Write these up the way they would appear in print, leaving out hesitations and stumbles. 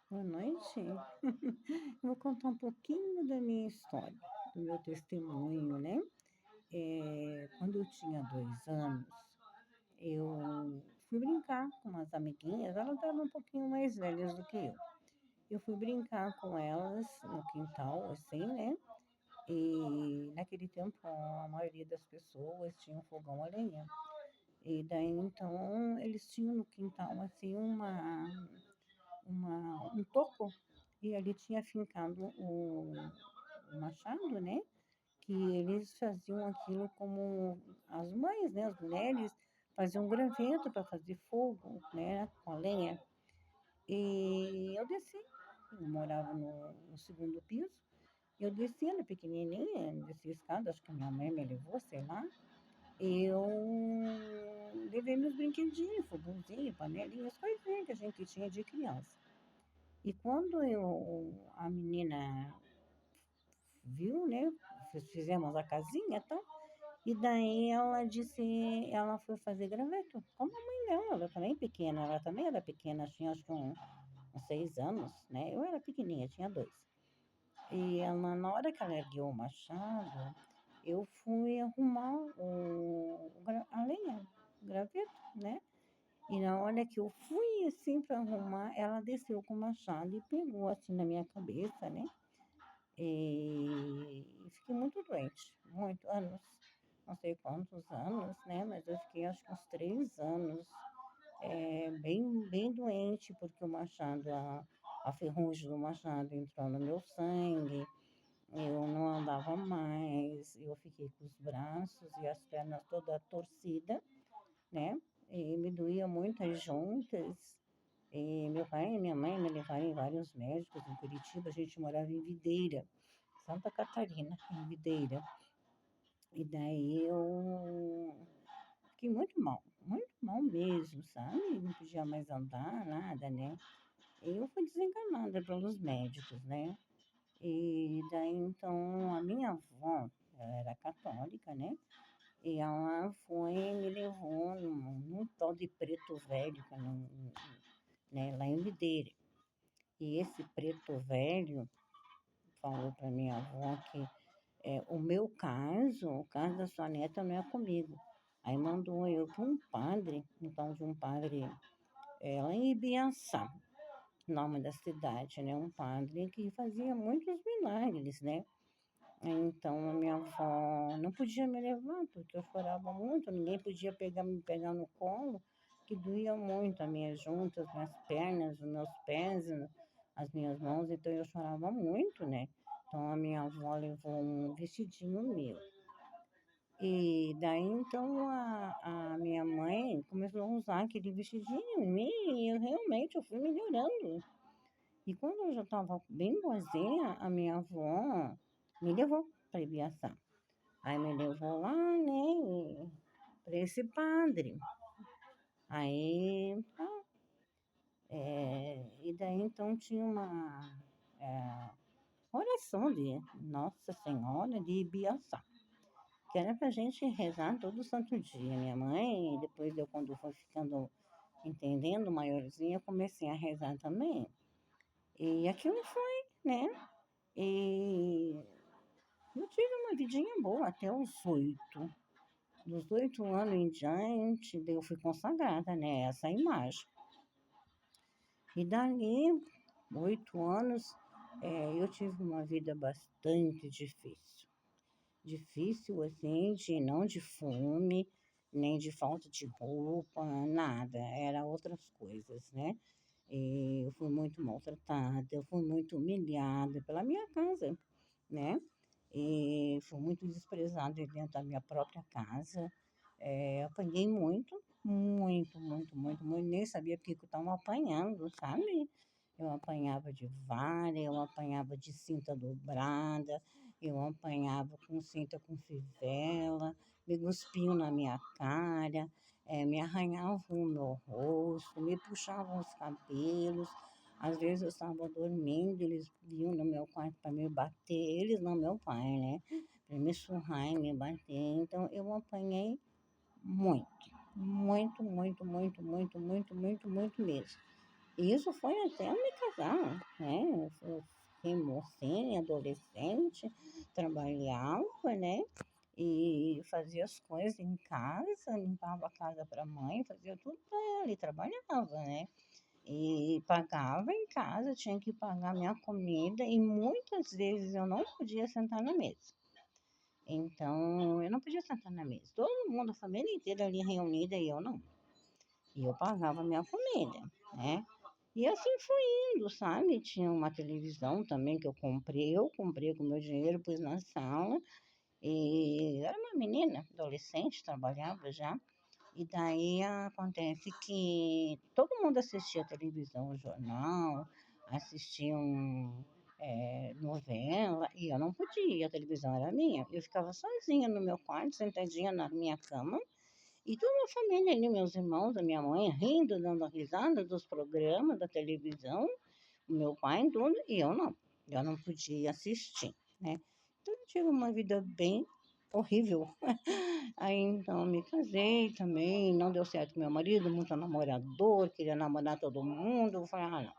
Boa noite. Eu vou contar um pouquinho da minha história, do meu testemunho, né. Quando eu tinha 2 anos, eu fui brincar com umas amiguinhas, elas eram um pouquinho mais velhas do que eu. Eu fui brincar com elas no quintal, assim, né, e naquele tempo a maioria das pessoas tinha um fogão a lenha. E daí então eles tinham no quintal, assim, um toco, e ali tinha fincado o machado, né, que eles faziam aquilo como as mães, né, as mulheres faziam um graveto para fazer fogo, né, com a lenha. E eu desci, eu morava no segundo piso, eu desci, era pequenininha, desci a escada, acho que minha mãe me levou, sei lá. Eu levei meus brinquedinhos, fogãozinho, panelinhas, coisinhas que a gente tinha de criança. E quando a menina viu, né, fizemos a casinha, e tal, e daí ela disse, ela foi fazer graveto, como a mãe dela, ela também pequena, ela também era pequena, tinha acho que uns 6 anos, né, eu era pequenininha, tinha 2. E ela, na hora que ela ergueu o machado, eu fui arrumar a lenha, o graveto, né, e na hora que eu fui, assim, para arrumar, ela desceu com o machado e pegou, assim, na minha cabeça, né. E fiquei muito doente, muito, anos, não sei quantos anos, né, mas eu fiquei acho que uns 3 anos, bem doente, porque o machado, a ferrugem do machado entrou no meu sangue, eu não andava mais, eu fiquei com os braços e as pernas toda torcida, né, e me doía muito as juntas. E meu pai e minha mãe me levaram em vários médicos em Curitiba, a gente morava em Videira, Santa Catarina, em Videira. E daí eu fiquei muito mal mesmo, sabe? Não podia mais andar, nada, né? E eu fui desenganada pelos médicos, né? E daí então a minha avó, ela era católica, né? E ela foi e me levou num tal de preto velho, né, lá em Videira. E esse preto velho falou para minha avó que o meu caso, o caso da sua neta não é comigo. Aí mandou eu para um padre, um tal de um padre, lá em Ibiaçá, nome da cidade, né? Um padre que fazia muitos milagres, né? Então a minha avó não podia me levar, porque eu chorava muito, ninguém podia me pegar no colo, que doía muito as minhas juntas, minhas pernas, os meus pés, as minhas mãos, então eu chorava muito, né? Então a minha avó levou um vestidinho meu. E daí então a minha mãe começou a usar aquele vestidinho em mim e eu fui melhorando. E quando eu já estava bem boazinha, a minha avó me levou para Ibiaçá. Aí me levou lá, né, para esse padre. Aí, e daí então tinha uma oração de Nossa Senhora de Ibiaçá, que era para a gente rezar todo santo dia. Minha mãe, depois eu, quando foi ficando entendendo maiorzinha, eu comecei a rezar também. E aquilo foi, né? E eu tive uma vidinha boa até os 8. Dos 8 anos em diante, daí eu fui consagrada, né? Essa imagem. E dali, 8 anos, eu tive uma vida bastante difícil. Difícil, assim, não de fome, nem de falta de roupa, nada. Era outras coisas, né? Eu fui muito maltratada, eu fui muito humilhada pela minha casa, né? E fui muito desprezada dentro da minha própria casa. Apanhei muito, muito, muito, muito, muito. Nem sabia porque que eu estava apanhando, sabe? Eu apanhava de vara, eu apanhava de cinta dobrada, eu apanhava com cinta com fivela, me cuspiam na minha cara, me arranhavam o meu rosto, me puxavam os cabelos. Às vezes eu estava dormindo, eles vinham no meu quarto para me bater, eles não, meu pai, né? Para me surrar e me bater. Então eu apanhei muito, muito, muito, muito, muito, muito, muito, muito mesmo. Isso foi até eu me casar, né? Eu fiquei mocinha, adolescente, trabalhava, né? E fazia as coisas em casa, limpava a casa para a mãe, fazia tudo para ela e trabalhava, né? E pagava em casa, tinha que pagar minha comida e muitas vezes eu não podia sentar na mesa. Então, eu não podia sentar na mesa. Todo mundo, a família inteira ali reunida e eu não. E eu pagava minha comida, né? E assim foi indo, sabe? Tinha uma televisão também que eu comprei com meu dinheiro, pus na sala. E era uma menina, adolescente, trabalhava já. E daí acontece que todo mundo assistia televisão, jornal, assistiam novela, e eu não podia, a televisão era minha. Eu ficava sozinha no meu quarto, sentadinha na minha cama, e toda a família ali, meus irmãos, a minha mãe, rindo, dando risada dos programas da televisão, o meu pai, tudo, e eu não. Eu não podia assistir, né? Então eu tive uma vida bem horrível. Aí então me casei também, não deu certo com meu marido, muito namorador, queria namorar todo mundo. Eu falei, ah, não.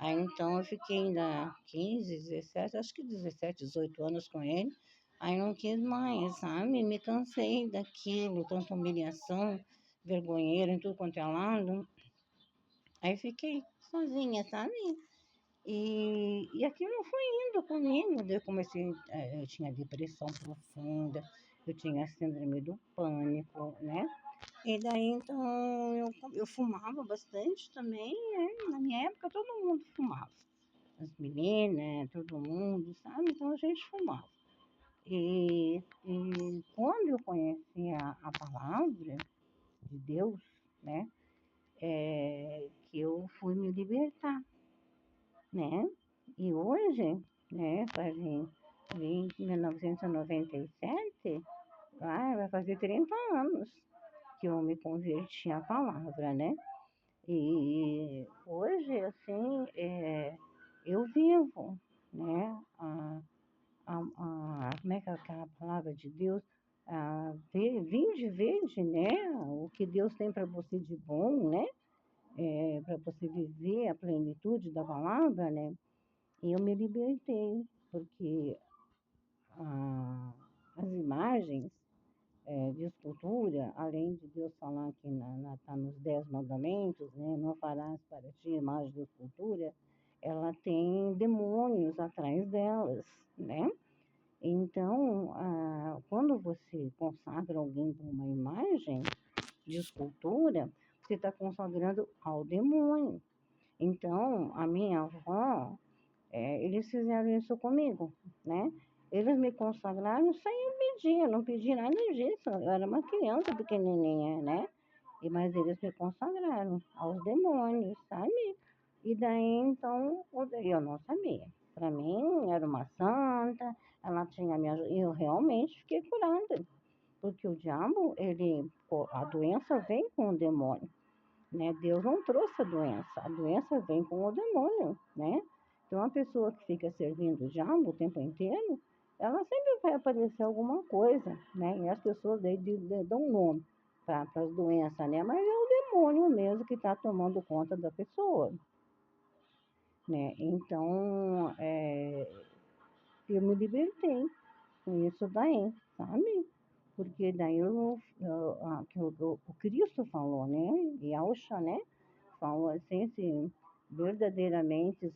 Aí então eu fiquei ainda 15, 17, acho que 17, 18 anos com ele. Aí não quis mais, sabe? Me cansei daquilo, tanta humilhação, vergonheira em tudo quanto é lado. Aí fiquei sozinha, sabe? E aquilo foi indo comigo. Daí eu comecei, eu tinha depressão profunda, eu tinha síndrome do pânico, né? E daí então eu fumava bastante também, né? Na minha época todo mundo fumava. As meninas, todo mundo, sabe? Então a gente fumava. E quando eu conheci a palavra de Deus, né? Que eu fui me libertar, né? E hoje, né, em 1997, vai fazer 30 anos que eu me converti à palavra, né? E hoje, assim, eu vivo, né? Como é que é aquela palavra de Deus? Vinde, né? O que Deus tem para você de bom, né? Para você viver a plenitude da palavra, né? E eu me libertei, porque ah, as imagens de escultura, além de Deus falar que tá nos 10 mandamentos, né, não farás para ti imagem de escultura, ela tem demônios atrás delas, né? Então, quando você consagra alguém para uma imagem de escultura, você está consagrando ao demônio. Então, a minha avó, eles fizeram isso comigo, né? Eles me consagraram sem eu pedir, eu não pedi nada disso. Eu era uma criança pequenininha, né? Mas eles me consagraram aos demônios, sabe? E daí, então, eu não sabia. Para mim, era uma santa, ela tinha me ajudado. E eu realmente fiquei curada. Porque o diabo, a doença vem com o demônio, né? Deus não trouxe a doença vem com o demônio, né? Então, uma pessoa que fica servindo o diabo o tempo inteiro, ela sempre vai aparecer alguma coisa, né? E as pessoas daí dão nome para as doenças, né? Mas é o demônio mesmo que está tomando conta da pessoa, né? Então, eu me libertei com isso daí, sabe? Porque daí o Cristo falou, né? E Alxa, né? Falou assim, se verdadeiramente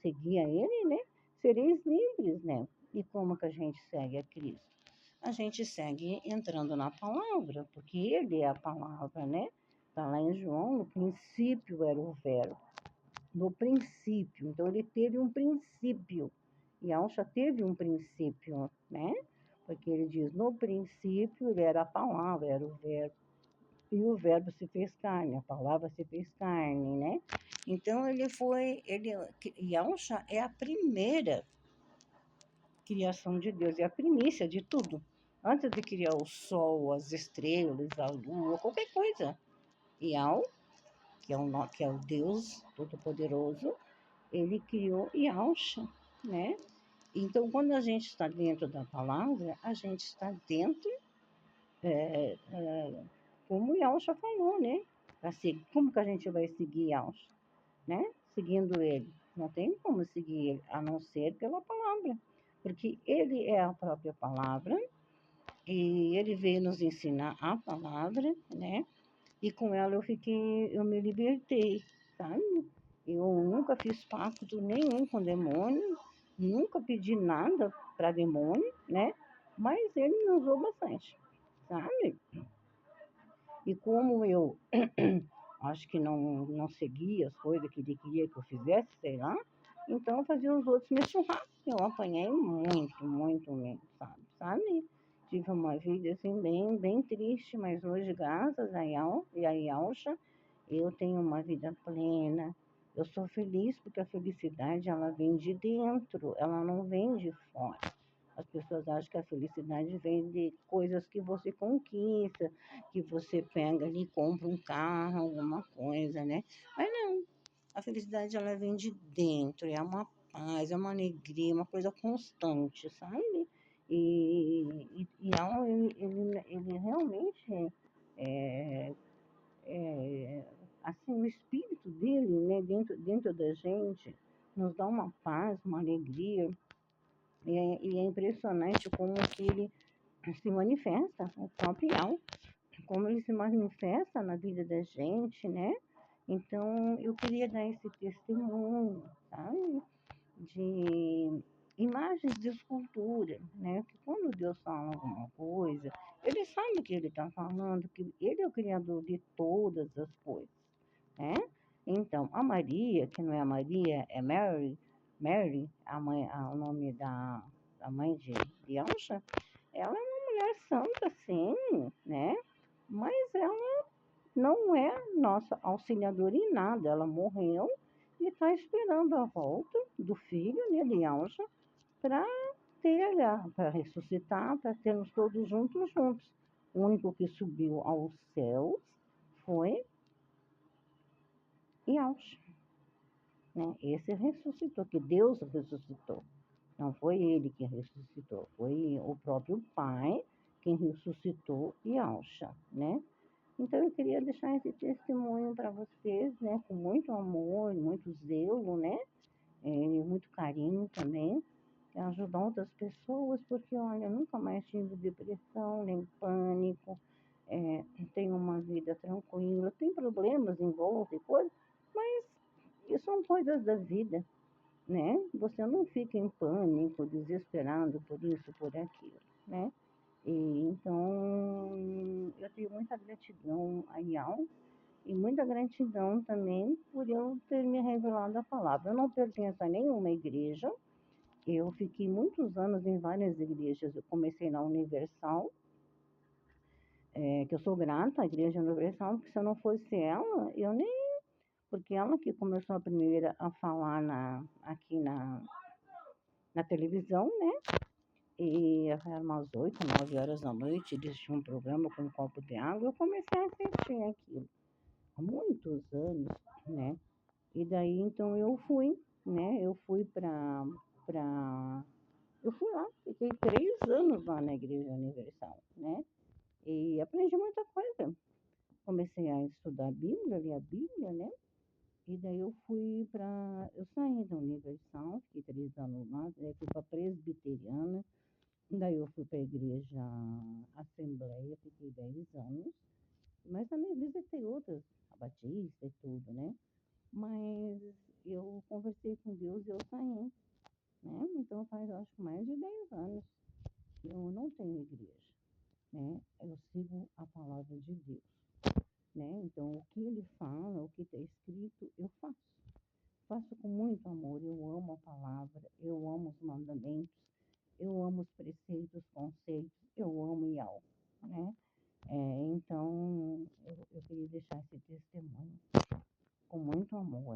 seguir a Ele, né? Sereis livres, né? E como que a gente segue a Cristo? A gente segue entrando na palavra, porque Ele é a palavra, né? Está lá em João, no princípio era o verbo. No princípio, então ele teve um princípio. E Alcha teve um princípio, né? Porque ele diz, no princípio ele era a palavra, era o verbo. E o verbo se fez carne, a palavra se fez carne, né? Então Yahusha é a primeira criação de Deus, é a primícia de tudo. Antes de criar o sol, as estrelas, a lua, qualquer coisa. Yah, que é o Deus Todo-Poderoso, ele criou Yahusha, né? Então, quando a gente está dentro da palavra, a gente está dentro como o Yalcha falou, né? Assim, como que a gente vai seguir Yalcha? né? Seguindo ele. Não tem como seguir ele, a não ser pela palavra. Porque ele é a própria palavra e ele veio nos ensinar a palavra, né? E com ela eu me libertei, sabe? Eu nunca fiz pacto nenhum com demônio, nunca pedi nada para demônio, né? Mas ele me usou bastante, sabe? E como eu acho que não seguia as coisas que ele queria que eu fizesse, sei lá, então eu fazia os outros me surrar. Eu apanhei muito, muito mesmo, sabe? Tive uma vida assim bem triste, mas hoje, graças a Yalcha, eu tenho uma vida plena. Eu sou feliz porque a felicidade ela vem de dentro, ela não vem de fora. As pessoas acham que a felicidade vem de coisas que você conquista, que você pega ali, compra um carro, alguma coisa, né? Mas não, a felicidade ela vem de dentro, é uma paz, é uma alegria, uma coisa constante, sabe? Ele realmente é, é, assim, o espírito dele, né, dentro da gente, nos dá uma paz, uma alegria, e é impressionante como que ele se manifesta, o próprio Yao, como ele se manifesta na vida da gente, né? Então, eu queria dar esse testemunho, sabe? De imagens de escultura, né? Que quando Deus fala alguma coisa, ele sabe o que ele está falando, que ele é o criador de todas as coisas, né? Então, a Maria, que não é a Maria, é Mary, a mãe, o nome da mãe de Elsa, ela é uma mulher santa, sim, né? Mas ela não é nossa auxiliadora em nada. Ela morreu e está esperando a volta do filho, né, de Elsa, para ter, para ressuscitar, para termos todos juntos. O único que subiu aos céus foi Elsa, né? Esse ressuscitou, que Deus ressuscitou. Não foi ele que ressuscitou, foi o próprio Pai quem ressuscitou Yalcha, né? Então eu queria deixar esse testemunho para vocês, né? Com muito amor, muito zelo, né? Muito carinho também, para ajudar outras pessoas, porque olha, eu nunca mais tive depressão, nem pânico, tenho uma vida tranquila, tem problemas em volta e coisas, mas isso são coisas da vida, né? Você não fica em pânico, desesperado por isso, por aquilo, né? Então, eu tenho muita gratidão a Yao e muita gratidão também por eu ter me revelado a palavra. Eu não pertenço a nenhuma igreja, eu fiquei muitos anos em várias igrejas. Eu comecei na Universal, que eu sou grata à Igreja Universal, porque se eu não fosse ela, eu nem. Porque ela que começou a primeira a falar aqui na televisão, né? E era umas 8, 9 horas da noite, eles tinham um programa com um copo de água, eu comecei a assistir aquilo há muitos anos, né? E daí então eu fui, né? Pra... Eu fui lá, fiquei 3 anos lá na Igreja Universal, né? E aprendi muita coisa. Comecei a estudar a Bíblia, ler a Bíblia, né? E daí eu saí da Universal, fiquei 3 anos lá, daí fui para Presbiteriana. Daí eu fui para a igreja Assembleia, fiquei 10 anos, mas também visitei outras, a Batista e tudo, né? Mas eu conversei com Deus e eu saí, né? Então faz, acho que mais de 10 anos que eu não tenho igreja, né? Eu sigo a palavra de Deus, né? Então o que ele fala, o que está escrito, eu faço. Faço com muito amor, eu amo a palavra, eu amo os mandamentos, eu amo os preceitos, conceitos, eu amo Yahweh, né? Então, eu queria deixar esse testemunho com muito amor,